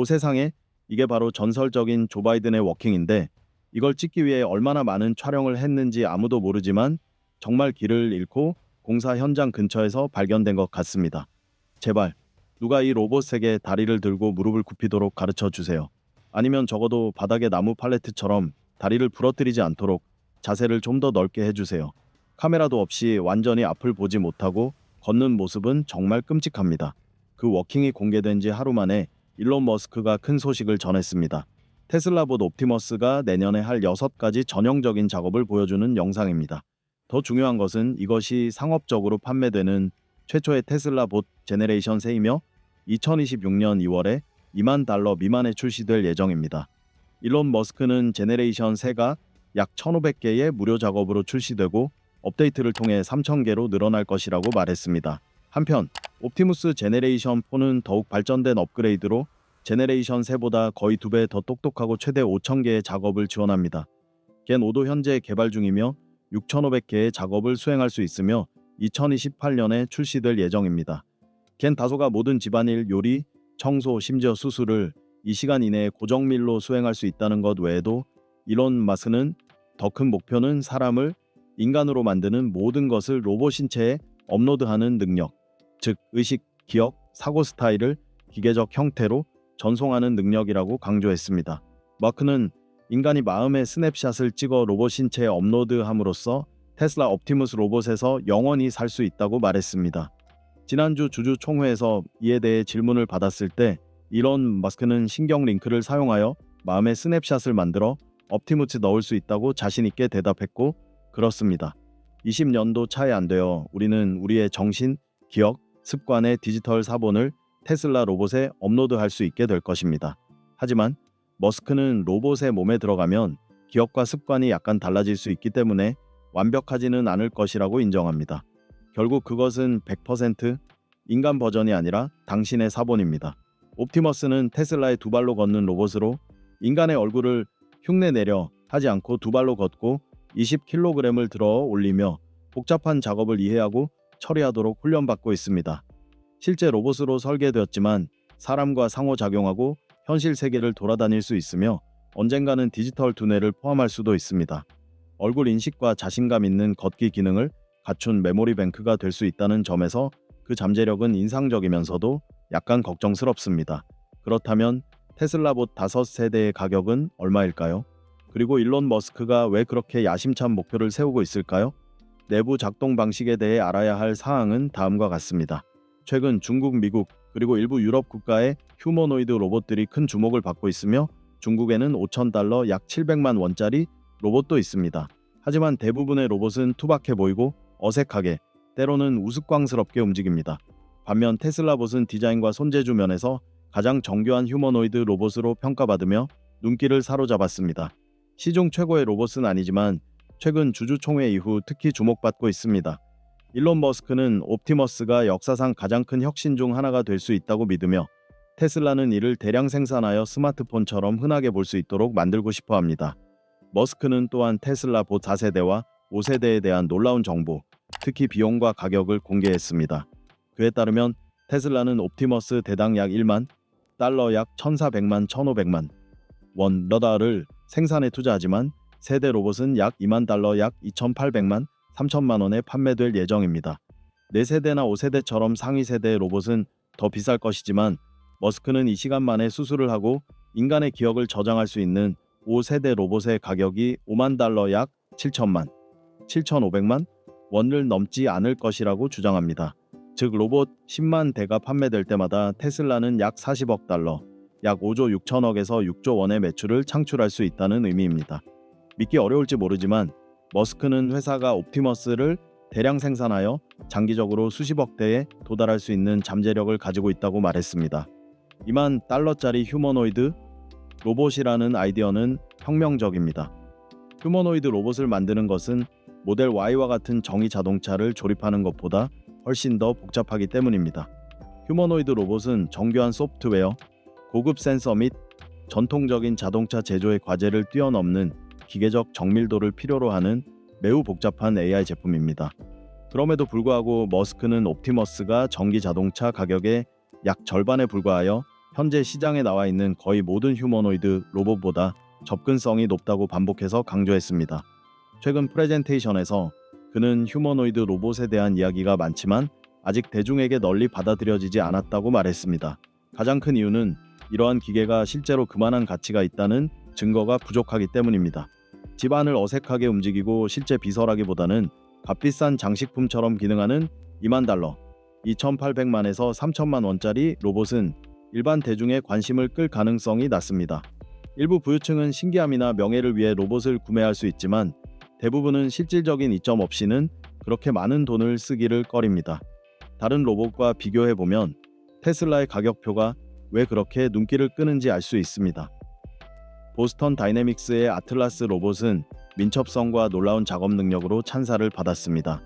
세상에, 이게 바로 전설적인 조 바이든의 워킹인데 이걸 찍기 위해 얼마나 많은 촬영을 했는지 아무도 모르지만 정말 길을 잃고 공사 현장 근처에서 발견된 것 같습니다. 제발 누가 이 로봇에게 다리를 들고 무릎을 굽히도록 가르쳐 주세요. 아니면 적어도 바닥에 나무 팔레트처럼 다리를 부러뜨리지 않도록 자세를 좀 더 넓게 해주세요. 카메라도 없이 완전히 앞을 보지 못하고 걷는 모습은 정말 끔찍합니다. 그 워킹이 공개된 지 하루 만에 일론 머스크가 큰 소식을 전했습니다. 테슬라봇 옵티머스가 내년에 할 6가지 전형적인 작업을 보여주는 영상입니다. 더 중요한 것은 이것이 상업적으로 판매되는 최초의 테슬라 봇 제네레이션 3이며 2026년 2월에 $20,000 미만에 출시될 예정입니다. 일론 머스크는 제네레이션 3가 약 1,500개의 무료 작업으로 출시되고 업데이트를 통해 3,000개로 늘어날 것이라고 말했습니다. 한편 옵티무스 제네레이션 4는 더욱 발전된 업그레이드로 제네레이션 3보다 거의 2배 더 똑똑하고 최대 5,000개의 작업을 지원합니다. 겐 5도 현재 개발 중이며 6,500개의 작업을 수행할 수 있으며 2028년에 출시될 예정입니다. 겐 다소가 모든 집안일, 요리, 청소, 심지어 수술을 이 시간 이내에 고정밀로 수행할 수 있다는 것 외에도 일론 머스크는 더 큰 목표는 사람을 인간으로 만드는 모든 것을 로봇 신체에 업로드하는 능력, 즉 의식, 기억, 사고 스타일을 기계적 형태로 전송하는 능력이라고 강조했습니다. 머스크는 인간이 마음의 스냅샷을 찍어 로봇 신체에 업로드함으로써 테슬라 옵티머스 로봇에서 영원히 살 수 있다고 말했습니다. 지난주 주주총회에서 이에 대해 질문을 받았을 때 일론 머스크는 신경 링크를 사용하여 마음의 스냅샷을 만들어 옵티머스에 넣을 수 있다고 자신있게 대답했고, 그렇습니다. 20년도 차이 안 되어 우리는 우리의 정신, 기억, 습관의 디지털 사본을 테슬라 로봇에 업로드할 수 있게 될 것입니다. 하지만 머스크는 로봇의 몸에 들어가면 기억과 습관이 약간 달라질 수 있기 때문에 완벽하지는 않을 것이라고 인정합니다. 결국 그것은 100% 인간 버전이 아니라 당신의 사본입니다. 옵티머스는 테슬라의 2발로 걷는 로봇으로 인간의 얼굴을 흉내내려 하지 않고 2발로 걷고 20kg을 들어 올리며 복잡한 작업을 이해하고 처리하도록 훈련받고 있습니다. 실제 로봇으로 설계되었지만 사람과 상호작용하고 현실 세계를 돌아다닐 수 있으며 언젠가는 디지털 두뇌를 포함할 수도 있습니다. 얼굴 인식과 자신감 있는 걷기 기능을 갖춘 메모리 뱅크가 될 수 있다는 점에서 그 잠재력은 인상적이면서도 약간 걱정스럽습니다. 그렇다면 테슬라봇 5세대의 가격은 얼마일까요? 그리고 일론 머스크가 왜 그렇게 야심찬 목표를 세우고 있을까요? 내부 작동 방식에 대해 알아야 할 사항은 다음과 같습니다. 최근 중국, 미국, 그리고 일부 유럽 국가의 휴머노이드 로봇들이 큰 주목을 받고 있으며 중국에는 $5,000 약 700만 원짜리 로봇도 있습니다. 하지만 대부분의 로봇은 투박해 보이고 어색하게, 때로는 우스꽝스럽게 움직입니다. 반면 테슬라봇은 디자인과 손재주 면에서 가장 정교한 휴머노이드 로봇으로 평가받으며 눈길을 사로잡았습니다. 시중 최고의 로봇은 아니지만 최근 주주총회 이후 특히 주목받고 있습니다. 일론 머스크는 옵티머스가 역사상 가장 큰 혁신 중 하나가 될 수 있다고 믿으며 테슬라는 이를 대량 생산하여 스마트폰처럼 흔하게 볼 수 있도록 만들고 싶어 합니다. 머스크는 또한 테슬라 봇 4세대와 5세대에 대한 놀라운 정보, 특히 비용과 가격을 공개했습니다. 그에 따르면 테슬라는 옵티머스 대당 약 $10,000, 약 1,400만 1,500만 원러다를 생산에 투자하지만 세대 로봇은 약 $20,000, 약 2,800만 3천만 원에 판매될 예정입니다. 4세대나 5세대처럼 상위 세대의 로봇은 더 비쌀 것이지만 머스크는 이 시간 만에 수술을 하고 인간의 기억을 저장할 수 있는 5세대 로봇의 가격이 $50,000, 약 7천만 7,500만 원을 넘지 않을 것이라고 주장합니다. 즉 로봇 10만 대가 판매될 때마다 테슬라는 약 $40억, 약 5조 6천억에서 6조 원의 매출을 창출할 수 있다는 의미입니다. 믿기 어려울지 모르지만 머스크는 회사가 옵티머스를 대량 생산하여 장기적으로 수십억 대에 도달할 수 있는 잠재력을 가지고 있다고 말했습니다. $20,000짜리 휴머노이드 로봇이라는 아이디어는 혁명적입니다. 휴머노이드 로봇을 만드는 것은 모델 Y와 같은 정의 자동차를 조립하는 것보다 훨씬 더 복잡하기 때문입니다. 휴머노이드 로봇은 정교한 소프트웨어, 고급 센서 및 전통적인 자동차 제조의 과제를 뛰어넘는 기계적 정밀도를 필요로 하는 매우 복잡한 AI 제품입니다. 그럼에도 불구하고 머스크는 옵티머스가 전기 자동차 가격의 약 절반에 불과하여 현재 시장에 나와 있는 거의 모든 휴머노이드 로봇보다 접근성이 높다고 반복해서 강조했습니다. 최근 프레젠테이션에서 그는 휴머노이드 로봇에 대한 이야기가 많지만 아직 대중에게 널리 받아들여지지 않았다고 말했습니다. 가장 큰 이유는 이러한 기계가 실제로 그만한 가치가 있다는 증거가 부족하기 때문입니다. 집안을 어색하게 움직이고 실제 비서라기보다는 값비싼 장식품처럼 기능하는 $20,000, 2,800만에서 3,000만 원짜리 로봇은 일반 대중의 관심을 끌 가능성이 낮습니다. 일부 부유층은 신기함이나 명예를 위해 로봇을 구매할 수 있지만 대부분은 실질적인 이점 없이는 그렇게 많은 돈을 쓰기를 꺼립니다. 다른 로봇과 비교해보면 테슬라의 가격표가 왜 그렇게 눈길을 끄는지 알 수 있습니다. 보스턴 다이내믹스의 아틀라스 로봇은 민첩성과 놀라운 작업 능력으로 찬사를 받았습니다.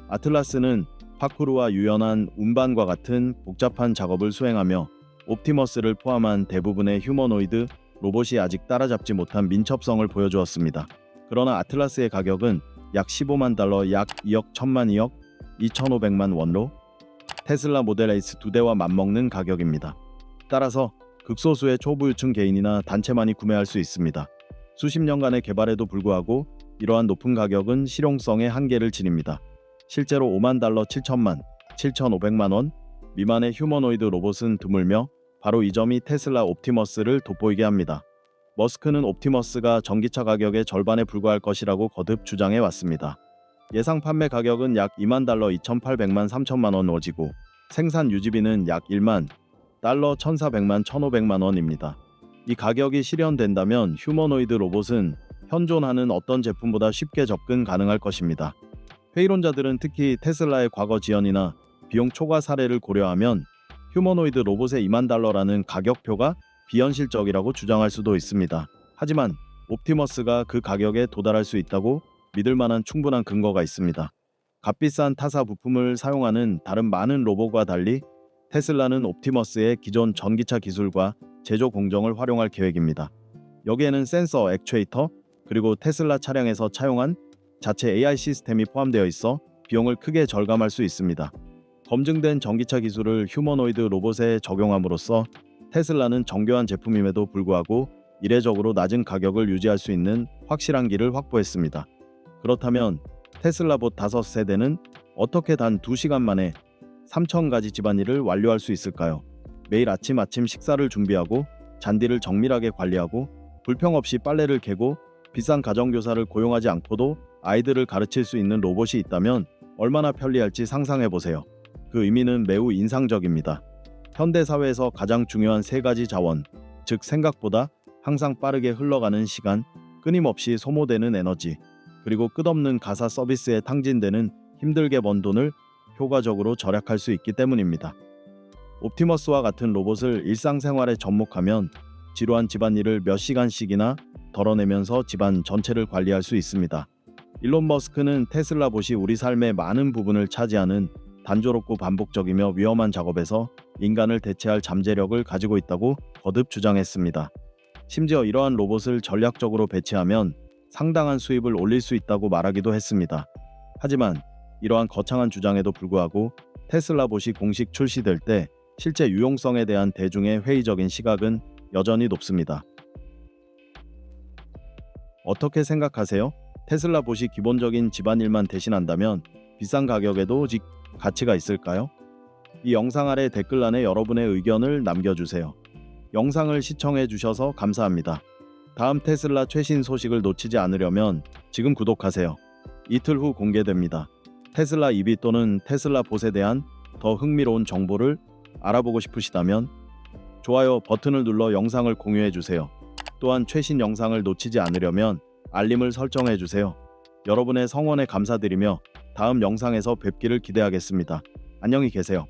아틀라스는 파쿠르와 유연한 운반과 같은 복잡한 작업을 수행하며 옵티머스를 포함한 대부분의 휴머노이드 로봇이 아직 따라잡지 못한 민첩성을 보여주었습니다. 그러나 아틀라스의 가격은 약 $150,000, 약 2억 1천만 2억 2,500만 원로 테슬라 모델 S 2대와 맞먹는 가격입니다. 따라서 극소수의 초부유층 개인이나 단체만이 구매할 수 있습니다. 수십 년간의 개발에도 불구하고 이러한 높은 가격은 실용성의 한계를 지닙니다. 실제로 $50,000, 7천만, 7,500만 원 미만의 휴머노이드 로봇은 드물며 바로 이 점이 테슬라 옵티머스를 돋보이게 합니다. 머스크는 옵티머스가 전기차 가격의 절반에 불과할 것이라고 거듭 주장해 왔습니다. 예상 판매 가격은 약 $20,000, 2,800만 3천만 원어지고 생산 유지비는 약 $10,000, 1,400만 1,500만 원입니다. 이 가격이 실현된다면 휴머노이드 로봇은 현존하는 어떤 제품보다 쉽게 접근 가능할 것입니다. 회의론자들은 특히 테슬라의 과거 지연이나 비용 초과 사례를 고려하면 휴머노이드 로봇의 $20,000라는 가격표가 비현실적이라고 주장할 수도 있습니다. 하지만 옵티머스가 그 가격에 도달할 수 있다고 믿을 만한 충분한 근거가 있습니다. 값비싼 타사 부품을 사용하는 다른 많은 로봇과 달리 테슬라는 옵티머스의 기존 전기차 기술과 제조 공정을 활용할 계획입니다. 여기에는 센서, 액추에이터, 그리고 테슬라 차량에서 차용한 자체 AI 시스템이 포함되어 있어 비용을 크게 절감할 수 있습니다. 검증된 전기차 기술을 휴머노이드 로봇에 적용함으로써 테슬라는 정교한 제품임에도 불구하고 이례적으로 낮은 가격을 유지할 수 있는 확실한 길을 확보했습니다. 그렇다면 테슬라봇 5세대는 어떻게 단 2시간 만에 3,000가지 집안일을 완료할 수 있을까요? 매일 아침 식사를 준비하고 잔디를 정밀하게 관리하고 불평 없이 빨래를 개고 비싼 가정교사를 고용하지 않고도 아이들을 가르칠 수 있는 로봇이 있다면 얼마나 편리할지 상상해보세요. 그 의미는 매우 인상적입니다. 현대사회에서 가장 중요한 3가지 자원, 즉 생각보다 항상 빠르게 흘러가는 시간, 끊임없이 소모되는 에너지, 그리고 끝없는 가사 서비스에 탕진되는 힘들게 번 돈을 효과적으로 절약할 수 있기 때문입니다. 옵티머스와 같은 로봇을 일상생활에 접목하면 지루한 집안일을 몇 시간씩이나 덜어내면서 집안 전체를 관리할 수 있습니다. 일론 머스크는 테슬라 봇이 우리 삶의 많은 부분을 차지하는 단조롭고 반복적이며 위험한 작업에서 인간을 대체할 잠재력을 가지고 있다고 거듭 주장했습니다. 심지어 이러한 로봇을 전략적으로 배치하면 상당한 수입을 올릴 수 있다고 말하기도 했습니다. 하지만 이러한 거창한 주장에도 불구하고 테슬라 봇이 공식 출시될 때 실제 유용성에 대한 대중의 회의적인 시각은 여전히 높습니다. 어떻게 생각하세요? 테슬라 봇이 기본적인 집안일만 대신한다면 비싼 가격에도 가치가 있을까요? 이 영상 아래 댓글란에 여러분의 의견을 남겨주세요. 영상을 시청해 주셔서 감사합니다. 다음 테슬라 최신 소식을 놓치지 않으려면 지금 구독하세요. 이틀 후 공개됩니다. 테슬라 EV 또는 테슬라 봇에 대한 더 흥미로운 정보를 알아보고 싶으시다면 좋아요 버튼을 눌러 영상을 공유해 주세요. 또한 최신 영상을 놓치지 않으려면 알림을 설정해 주세요. 여러분의 성원에 감사드리며 다음 영상에서 뵙기를 기대하겠습니다. 안녕히 계세요.